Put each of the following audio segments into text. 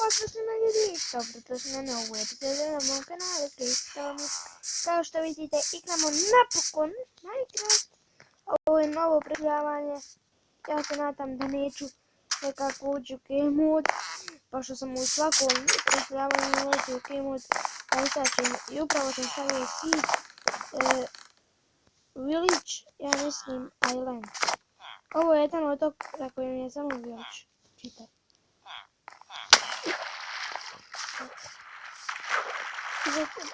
Pozdrav svima ljudi, dobrodošli na novu epizodu na mom kanalu Kristalni. Kao što vidite, igramo napokon Minecraft. Ovo je novo preživljavanje. Ja se nadam da neću nekako ući u game mode, pošto sam u svakom preživljavanju ulazio u game mode. Ali sad ću, i upravo sam stavio seed village, ja mislim island. Ovo je jedan otok na kojem je samo village. Čitaj.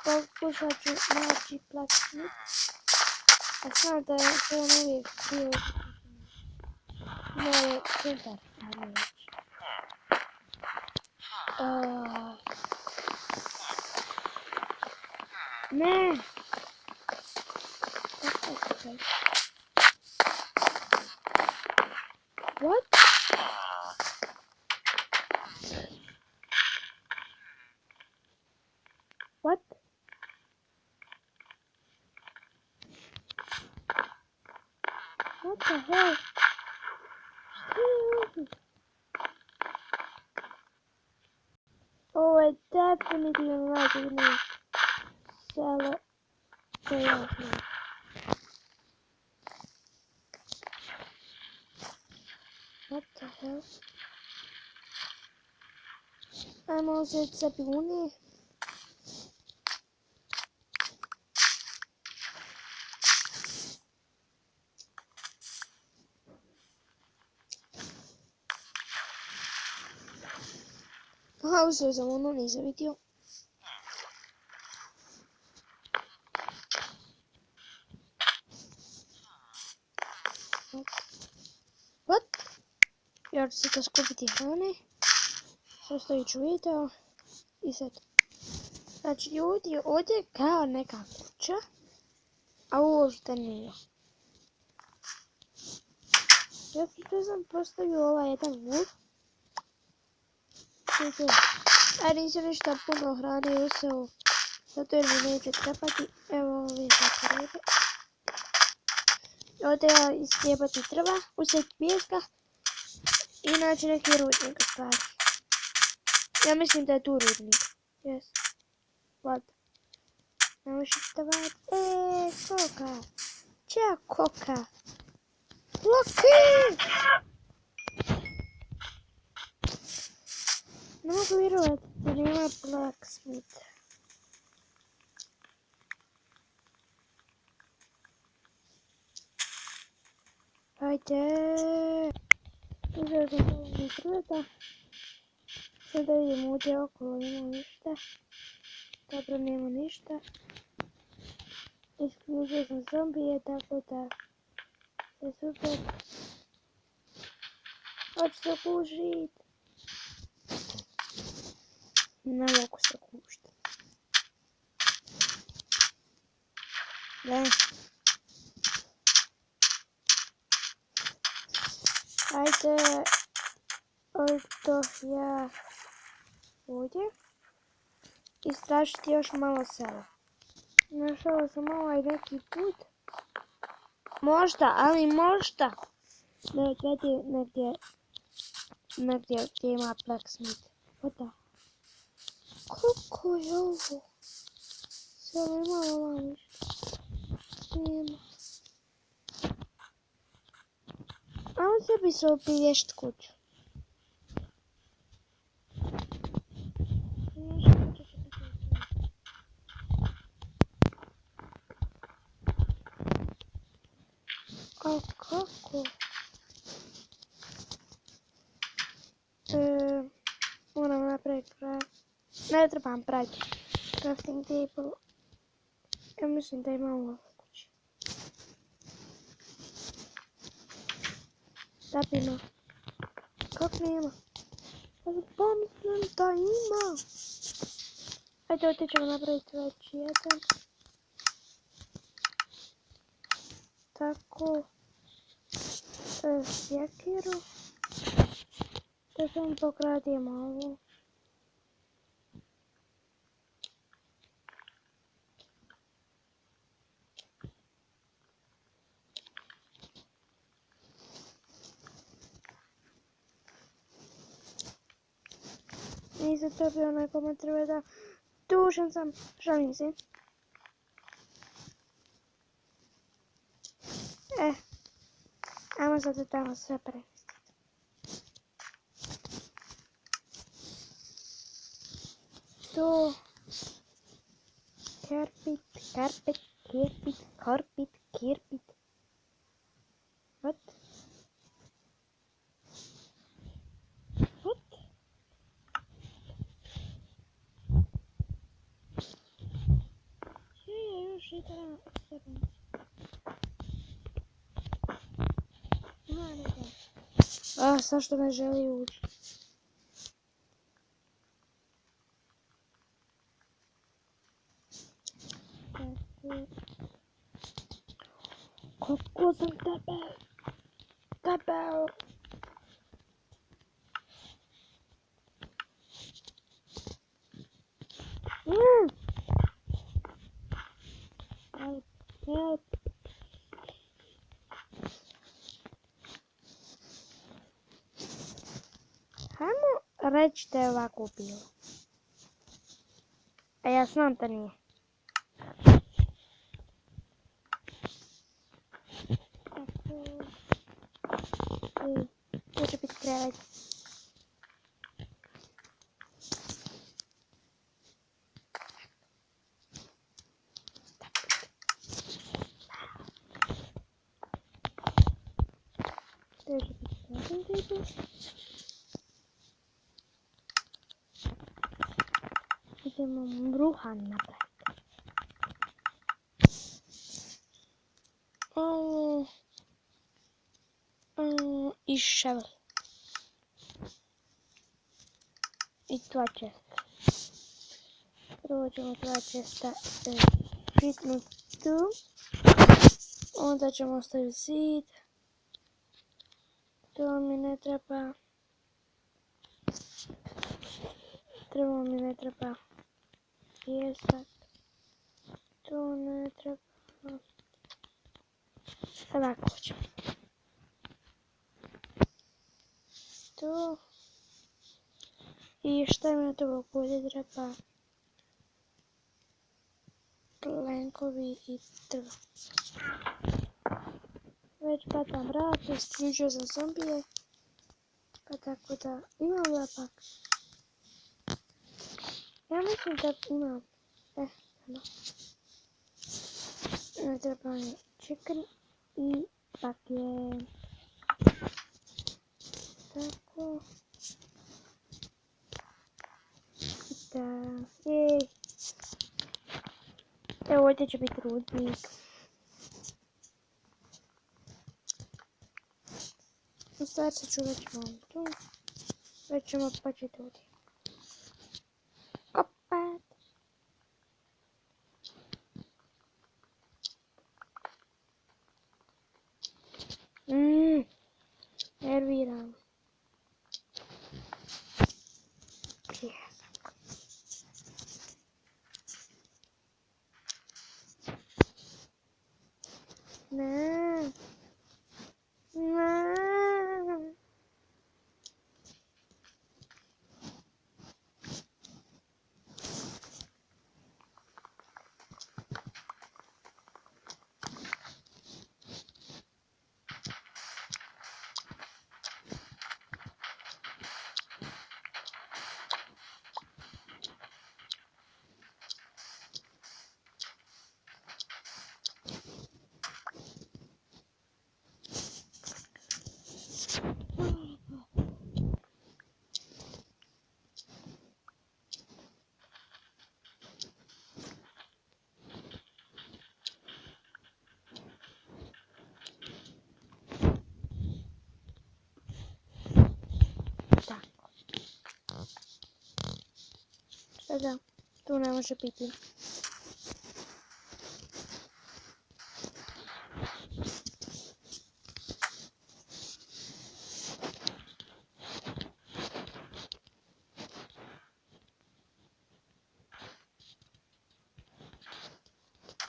Pokušat ću naći blacksmith, a znam da je to on uvijek bio moj centar, ajmo reći. Ne! What? What? What the hell? Ovo je definitivno najbolji selo koje ja znam. What the hell? Ajmo uzeti sebi unije. Aha, uzeo sam ono, nisam vidio. What? Ja ću se to skupiti hrane. Postojiću video. I sad. Znači ljudi, ovdje je kao neka kuća. A uopšte nije. Ja sam postavio ovaj jedan wood. A nisam ništa puno hrane useo. Zato jer mi neće trebati. Evo ove zakorebe. Ovdje ja isjebati treba. Uzeti pijeska. I naći neki rudnik u stvari. Ja mislim da je tu rudnik. Yes. What? Ne možeš davati. Koka. Čija koka? Loki! Ne mogu vjerovati da nema blacksmith. Hajde! Uzeo sam dovoljno drveta. Sada idemo ovdje okolo, nema ništa. Dobro, nema ništa. Isključio sam zombije, tako da je super. Hoću se kužit. Ne mogu se kužit. Ne. Ajde. Oto ja ovdje. Istražiti još malo sela. Našao sam ovaj neki put. Možda, ali možda ne odvedi negdje gdje ima blacksmith. Voda. Koliko je ovo? Selo ima ovo ništa. Nema. Ajmo sebi se obilješt kuću. A kako? Moram napraviti ne trebam praviti crafting table. Ja mislim da imam ovo u kući. Da bi ima. Kako nema? Ali pomislim da ima. Ajde, ovdje ćemo napraviti već jedan. Tako. Sjekiru. Da sam pokradio malo. Nisam dobio onaj kome treba da... Tužan sam, žalim se. Ajmo sad tamo sve prevesti. Tu... Carpet, kirpit. What? Još i treba stepenice. Sad što me želi ući. Kako sam debel. Help. Hajmo reći da je ovako bilo. A ja znam da nije. Tu će biti krevet. Tu će biti krevet. Idemo mruhan napraviti. I ševel. I 2 česta. Prvo ćemo 2 česta fitnuti tu. Onda ćemo ostaviti zid. To mi ne treba. Mi ne treba pjesak. To ne treba. Ovako ćemo. To. I šta mi na to bolje treba? Plenkovi i drvo. Već patam vrat, isključio sam zombije. Pa tako da imam lepak. Ja mislim da imam. No. Ne treba mi chicken i paket. Tako. Da. Jej. Evo ovdje će biti rudnik. U stvari se ću već vam tu. Već ćemo početi ovdje. Kopat. Nerviram. Pjesak. Ne. Da, tu ne može biti.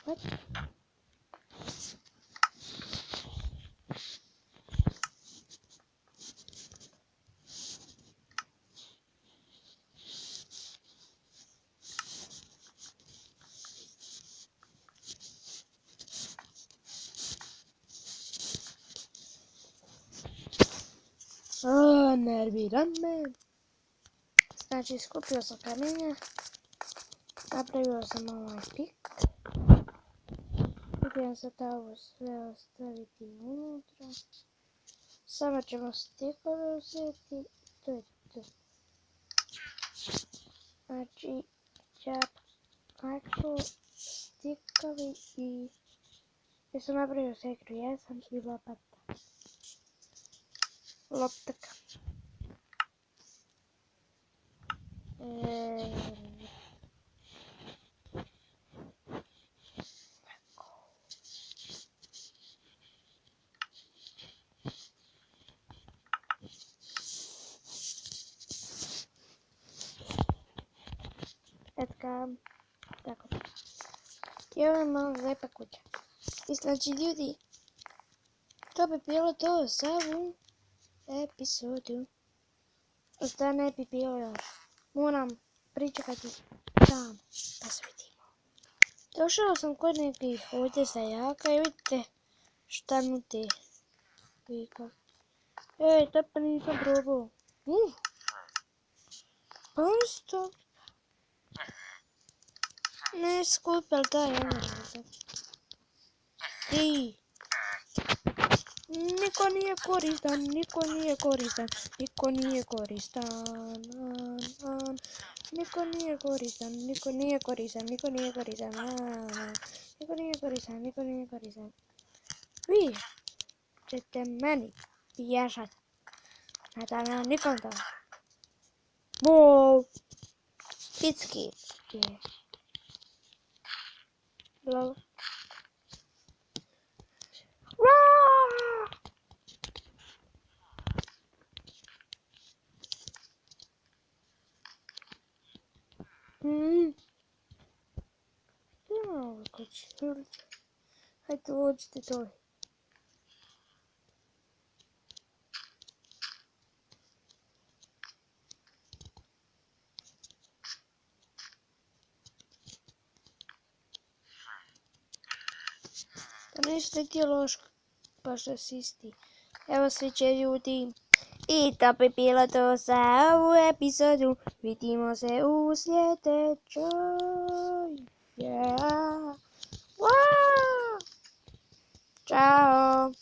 What? speedrunner. Znači, skupio sam kamenja. Napravio sam ovaj pik. Idem sad ovo sve ostaviti unutra. Samo ćemo stikove uzeti. To je to. Znači, čapaču, stikovi i... Jesam napravio sekru, jesam i lopata. Loptaka. Etka, tako. I ovo je malo lepa kuća. I znači ljudi, to bi bilo to za ovu epizodu. Šta ne bi bilo još. Moram pričekati tam da se vidimo. Došao sam kod nekih ovdje sajaka i vidite šta nudi. To pa nisam probao. Pa on sto... Ne skupil da je. Ej. Niko nije koristan, niko nije koristan, niko nije koristan, niko nije koristan, niko nije koristan, niko nije koristan, niko nije koristan, niko nije koristan. Vi ćete meni bježat, da nema nikom da. Wow, pitski je. Lol. Ovo kući, hajde dođite dole. Da nešto ti je loško, baš da si isti. Evo svi će ljudi. I to bi bilo to za ovu epizodu. Vidimo se u sljedećoj. Yeah. Wow. Ćao.